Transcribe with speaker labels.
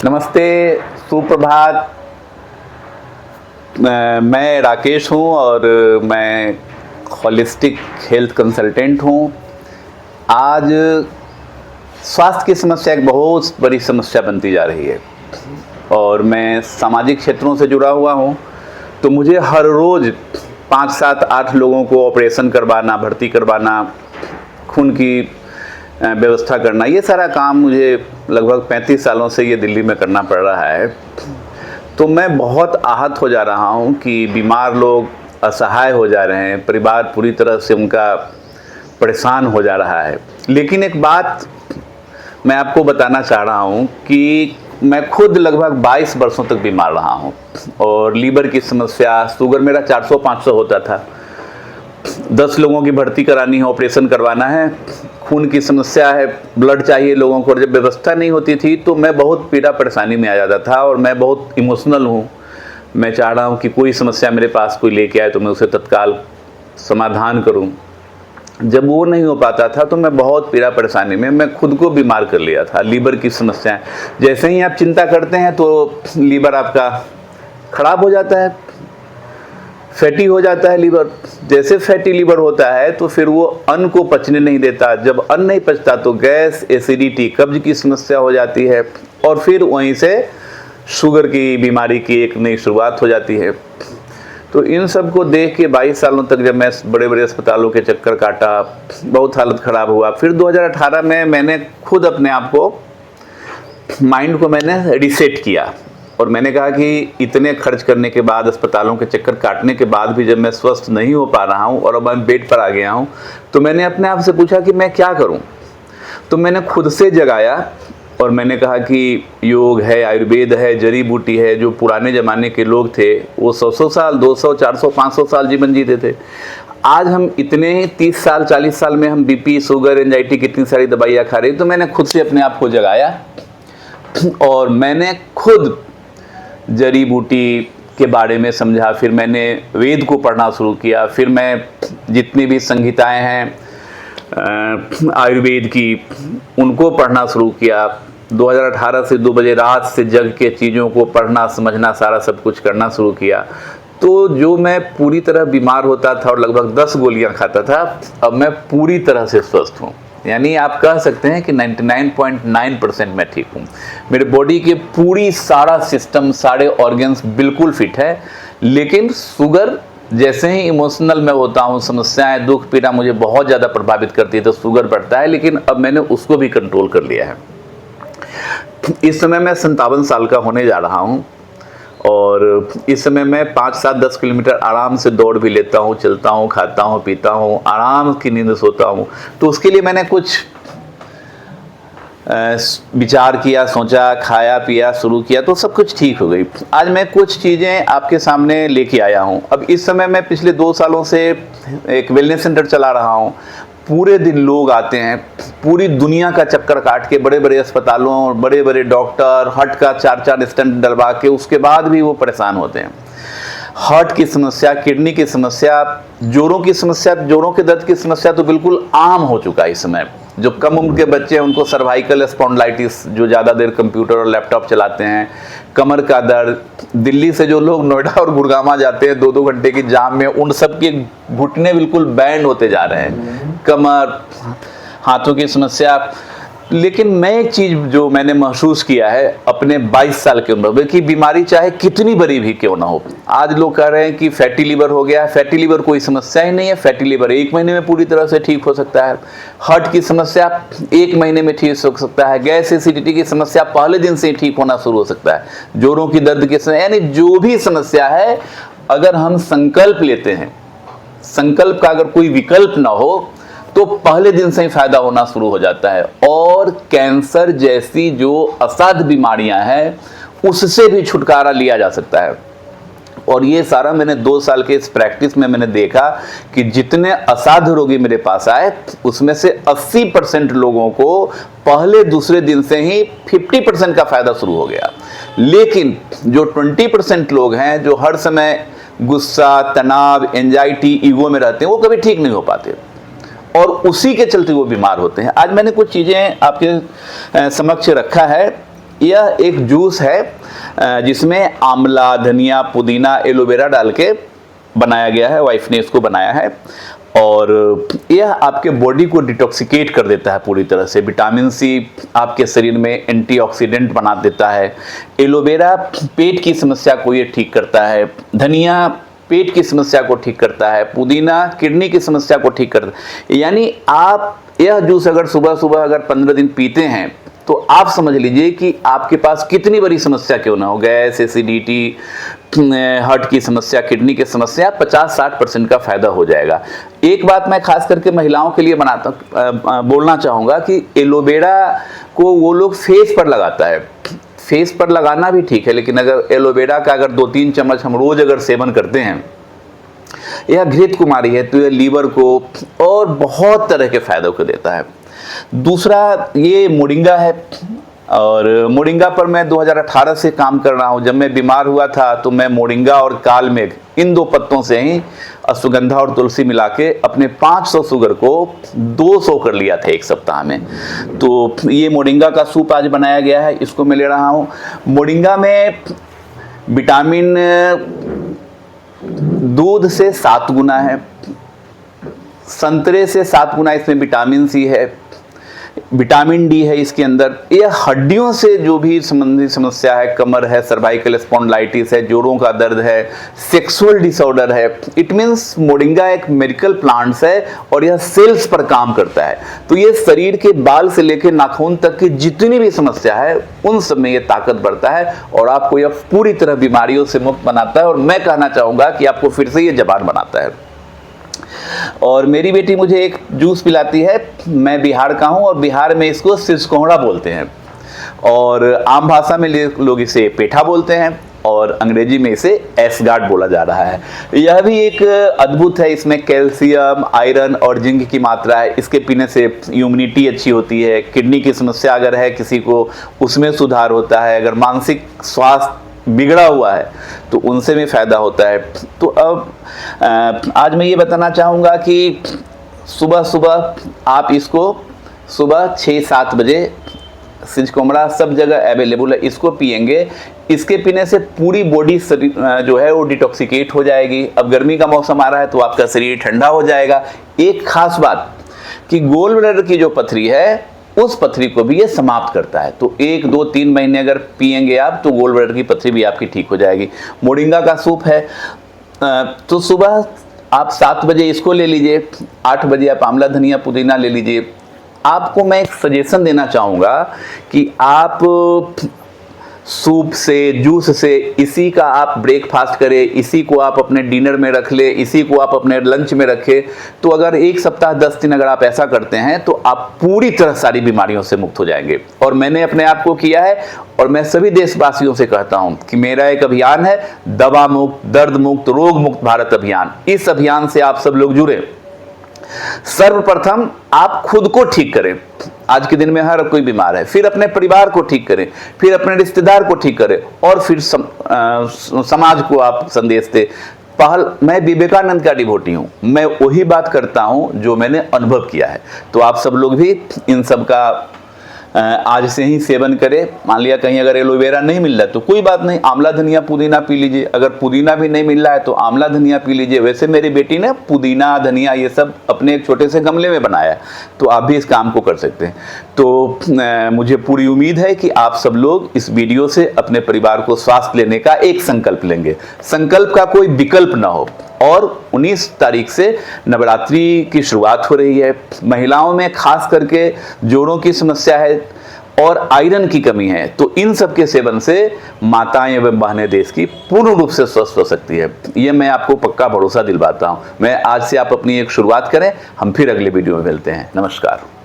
Speaker 1: नमस्ते, सुप्रभात। मैं राकेश हूँ और मैं होलिस्टिक हेल्थ कंसल्टेंट हूँ। आज स्वास्थ्य की समस्या एक बहुत बड़ी समस्या बनती जा रही है और मैं सामाजिक क्षेत्रों से जुड़ा हुआ हूँ, तो मुझे हर रोज़ 5, 7, 8 लोगों को ऑपरेशन करवाना, भर्ती करवाना, खून की व्यवस्था करना, ये सारा काम मुझे लगभग 35 सालों से ये दिल्ली में करना पड़ रहा है। तो मैं बहुत आहत हो जा रहा हूँ कि बीमार लोग असहाय हो जा रहे हैं, परिवार पूरी तरह से उनका परेशान हो जा रहा है। लेकिन एक बात मैं आपको बताना चाह रहा हूँ कि मैं खुद लगभग 22 वर्षों तक बीमार रहा हूँ और लीवर की समस्या, शुगर मेरा 400-500 होता था। 10 लोगों की भर्ती करानी है, ऑपरेशन करवाना है, खून की समस्या है, ब्लड चाहिए लोगों को, और जब व्यवस्था नहीं होती थी तो मैं बहुत पीड़ा परेशानी में आ जाता था और मैं बहुत इमोशनल हूँ। मैं चाह रहा हूँ कि कोई समस्या मेरे पास कोई लेके आए तो मैं उसे तत्काल समाधान करूँ। जब वो नहीं हो पाता था तो मैं बहुत पीड़ा परेशानी में, मैं खुद को बीमार कर लिया था। लीवर की समस्याएं, जैसे ही आप चिंता करते हैं तो लीवर आपका खराब हो जाता है, फैटी हो जाता है लीवर। जैसे फैटी लीवर होता है तो फिर वो अन्न को पचने नहीं देता। जब अन्न नहीं पचता तो गैस, एसिडिटी, कब्ज की समस्या हो जाती है और फिर वहीं से शुगर की बीमारी की एक नई शुरुआत हो जाती है। तो इन सब को देख के 22 सालों तक जब मैं बड़े बड़े अस्पतालों के चक्कर काटा, बहुत हालत ख़राब हुआ। फिर 2018 में मैंने खुद अपने आप को, माइंड को मैंने रिसेट किया और मैंने कहा कि इतने खर्च करने के बाद, अस्पतालों के चक्कर काटने के बाद भी जब मैं स्वस्थ नहीं हो पा रहा हूँ और अब मैं बेड पर आ गया हूँ, तो मैंने अपने आप से पूछा कि मैं क्या करूँ। तो मैंने खुद से जगाया और मैंने कहा कि योग है, आयुर्वेद है, जड़ी बूटी है। जो पुराने ज़माने के लोग थे वो 100 साल, 200, 400, 500 साल जीवन जीते थे। आज हम इतने 30 साल, 40 साल में हम बीपी, शुगर, एंजाइटी, कितनी सारी दवाइयाँ खा रहे हैं। तो मैंने खुद से अपने आप को जगाया और मैंने खुद जड़ी बूटी के बारे में समझा। फिर मैंने वेद को पढ़ना शुरू किया। फिर मैं जितनी भी संहिताएं हैं आयुर्वेद की, उनको पढ़ना शुरू किया। 2018 से 2 बजे रात से जग के चीज़ों को पढ़ना, समझना, सारा सब कुछ करना शुरू किया। तो जो मैं पूरी तरह बीमार होता था और लगभग 10 गोलियां खाता था, अब मैं पूरी तरह से स्वस्थ हूँ। यानी आप कह सकते हैं कि 99.9% मैं ठीक हूँ। मेरे बॉडी के पूरी सारा सिस्टम, सारे ऑर्गन्स बिल्कुल फिट है। लेकिन शुगर, जैसे ही इमोशनल में होता हूँ, समस्याएं, दुख, पीड़ा मुझे बहुत ज़्यादा प्रभावित करती है तो शुगर बढ़ता है। लेकिन अब मैंने उसको भी कंट्रोल कर लिया है। इस समय मैं 57 साल का होने जा रहा हूँ और इस समय मैं 5, 7, 10 किलोमीटर आराम से दौड़ भी लेता हूँ, चलता हूँ, खाता हूँ, पीता हूँ, आराम की नींद सोता हूँ। तो उसके लिए मैंने कुछ विचार किया, सोचा, खाया, पिया, शुरू किया, तो सब कुछ ठीक हो गई। आज मैं कुछ चीज़ें आपके सामने लेके आया हूँ। अब इस समय मैं पिछले 2 सालों से एक वेलनेस सेंटर चला रहा हूँ। पूरे दिन लोग आते हैं, पूरी दुनिया का चक्कर काट के, बड़े बड़े अस्पतालों, बड़े बड़े डॉक्टर, हार्ट का 4-4 स्टेंट डलवा के, उसके बाद भी वो परेशान होते हैं। हार्ट की समस्या, किडनी की समस्या, जोड़ों की समस्या, जोड़ों के दर्द की समस्या तो बिल्कुल आम हो चुका है इस समय। जो कम उम्र के बच्चे हैं उनको सर्वाइकल स्पॉन्डिलाइटिस, जो ज़्यादा देर कंप्यूटर और लैपटॉप चलाते हैं, कमर का दर्द, दिल्ली से जो लोग नोएडा और गुड़गांव जाते हैं 2-2 घंटे की जाम में, उन सब के घुटने बिल्कुल बैंड होते जा रहे हैं, कमर, हाथों की समस्या। लेकिन मैं एक चीज़ जो मैंने महसूस किया है अपने 22 साल की उम्र में, कि बीमारी चाहे कितनी बड़ी भी क्यों ना हो। आज लोग कह रहे हैं कि फैटी लीवर हो गया। फैटी लीवर कोई समस्या ही नहीं है। फैटी लीवर 1 महीने में पूरी तरह से ठीक हो सकता है। हार्ट की समस्या 1 महीने में ठीक हो सकता है। गैस, एसिडिटी की समस्या पहले दिन से ही ठीक होना शुरू हो सकता है। जोड़ों की दर्द की समस्या, यानी जो भी समस्या है, अगर हम संकल्प लेते हैं, संकल्प का अगर कोई विकल्प ना हो तो पहले दिन से ही फायदा होना शुरू हो जाता है। और कैंसर जैसी जो असाध्य बीमारियां हैं उससे भी छुटकारा लिया जा सकता है। और ये सारा मैंने 2 साल के इस प्रैक्टिस में मैंने देखा कि जितने असाध्य रोगी मेरे पास आए उसमें से 80% लोगों को पहले दूसरे दिन से ही 50% का फायदा शुरू हो गया। लेकिन जो 20% लोग हैं जो हर समय गुस्सा, तनाव, एंजाइटी, ईगो में रहते हैं, वो कभी ठीक नहीं हो पाते और उसी के चलते वो बीमार होते हैं। आज मैंने कुछ चीज़ें आपके समक्ष रखा है यह एक जूस है जिसमें आंवला, धनिया, पुदीना, एलोवेरा डाल के बनाया गया है। वाइफ ने इसको बनाया है और यह आपके बॉडी को डिटॉक्सिकेट कर देता है पूरी तरह से। विटामिन सी आपके शरीर में एंटीऑक्सीडेंट बना देता है। एलोवेरा पेट की समस्या को ये ठीक करता है। धनिया पेट की समस्या को ठीक करता है। पुदीना किडनी की समस्या को ठीक करता है। यानी आप यह जूस अगर सुबह सुबह अगर 15 दिन पीते हैं तो आप समझ लीजिए कि आपके पास कितनी बड़ी समस्या क्यों ना हो, गैस, एसिडिटी, हार्ट की समस्या, किडनी की समस्या, 50-60% का फायदा हो जाएगा। एक बात मैं खास करके महिलाओं के लिए बोलना चाहूँगा कि एलोवेरा को वो लोग फेस पर लगाता है। फेस पर लगाना भी ठीक है, लेकिन अगर एलोवेरा का अगर 2-3 चम्मच हम रोज अगर सेवन करते हैं, यह घृत कुमारी है तो यह लीवर को और बहुत तरह के फायदों को देता है। दूसरा ये मोरिंगा है और मोरिंगा पर मैं 2018 से काम कर रहा हूँ। जब मैं बीमार हुआ था तो मैं मोरिंगा और काल मेघ इन 2 पत्तों से ही अश्वगंधा और तुलसी मिला के अपने 500 शुगर को 200 कर लिया था 1 सप्ताह में। तो ये मोरिंगा का सूप आज बनाया गया है, इसको मैं ले रहा हूँ। मोरिंगा में विटामिन दूध से 7 गुना है, संतरे से 7 गुना इसमें विटामिन सी है, विटामिन डी है इसके अंदर। यह हड्डियों से जो भी संबंधित समस्या है, कमर है, सर्वाइकल स्पॉन्डिलाइटिस है, जोड़ों का दर्द है, सेक्सुअल डिसऑर्डर है, इट मीन्स मोरिंगा एक मेडिकल प्लांट्स है और यह सेल्स पर काम करता है। तो ये शरीर के बाल से लेकर नाखून तक की जितनी भी समस्या है उन सब में ये ताकत बढ़ता है और आपको यह पूरी तरह बीमारियों से मुक्त बनाता है। और मैं कहना चाहूँगा कि आपको फिर से ये जवान बनाता है। और मेरी बेटी मुझे एक जूस पिलाती है, मैं बिहार का हूँ और बिहार में इसको सिसकोहड़ा बोलते हैं और आम भाषा में लोग इसे पेठा बोलते हैं और अंग्रेजी में इसे एसगार्ड बोला जा रहा है। यह भी एक अद्भुत है, इसमें कैल्शियम, आयरन और जिंक की मात्रा है। इसके पीने से इम्यूनिटी अच्छी होती है, किडनी की समस्या अगर है किसी को उसमें सुधार होता है, अगर मानसिक स्वास्थ्य बिगड़ा हुआ है तो उनसे भी फायदा होता है। तो अब आज मैं ये बताना चाहूँगा कि सुबह सुबह आप इसको सुबह 6-7 बजे सिजकोमड़ा सब जगह अवेलेबल है, इसको पिएंगे। इसके पीने से पूरी बॉडी जो है वो डिटॉक्सिकेट हो जाएगी। अब गर्मी का मौसम आ रहा है तो आपका शरीर ठंडा हो जाएगा। एक खास बात कि गोल ब्लैडर की जो पथरी है उस पथरी को भी ये समाप्त करता है। तो 1-2-3 महीने अगर पिएंगे आप तो गोल ब्लैडर की पथरी भी आपकी ठीक हो जाएगी। मोरिंगा का सूप है तो सुबह आप 7 बजे इसको ले लीजिए, 8 बजे आप आंवला, धनिया, पुदीना ले लीजिए। आपको मैं एक सजेशन देना चाहूँगा कि आप सूप से, जूस से, इसी का आप ब्रेकफास्ट करें, इसी को आप अपने डिनर में रख ले, इसी को आप अपने लंच में रखें। तो अगर 1 सप्ताह 10 दिन अगर आप ऐसा करते हैं तो आप पूरी तरह सारी बीमारियों से मुक्त हो जाएंगे। और मैंने अपने आप को किया है और मैं सभी देशवासियों से कहता हूं कि मेरा एक अभियान है, दवा मुक्त, दर्द मुक्त, रोग मुक्त भारत अभियान। इस अभियान से आप सब लोग जुड़े। सर्वप्रथम आप खुद को ठीक करें। आज के दिन में हर कोई बीमार है, फिर अपने परिवार को ठीक करें, फिर अपने रिश्तेदार को ठीक करें और फिर समाज को आप संदेश दें। मैं विवेकानंद का डिवोटी हूं, मैं वही बात करता हूं जो मैंने अनुभव किया है। तो आप सब लोग भी इन सब का आज से ही सेवन करें। मान लिया कहीं अगर एलोवेरा नहीं मिल रहा है तो कोई बात नहीं, आंवला, धनिया, पुदीना पी लीजिए। अगर पुदीना भी नहीं मिल रहा है तो आंवला, धनिया पी लीजिए। वैसे मेरी बेटी ने पुदीना, धनिया ये सब अपने एक छोटे से गमले में बनाया है, तो आप भी इस काम को कर सकते हैं। तो मुझे पूरी उम्मीद है कि आप सब लोग इस वीडियो से अपने परिवार को स्वास्थ्य लेने का एक संकल्प लेंगे। संकल्प का कोई विकल्प ना हो। और 19 तारीख से नवरात्रि की शुरुआत हो रही है। महिलाओं में खास करके जोड़ों की समस्या है और आयरन की कमी है, तो इन सब के सेवन से माताएं एवं बहनें देश की पूर्ण रूप से स्वस्थ हो सकती है। ये मैं आपको पक्का भरोसा दिलवाता हूँ। मैं आज से आप अपनी एक शुरुआत करें। हम फिर अगले वीडियो में मिलते हैं। नमस्कार।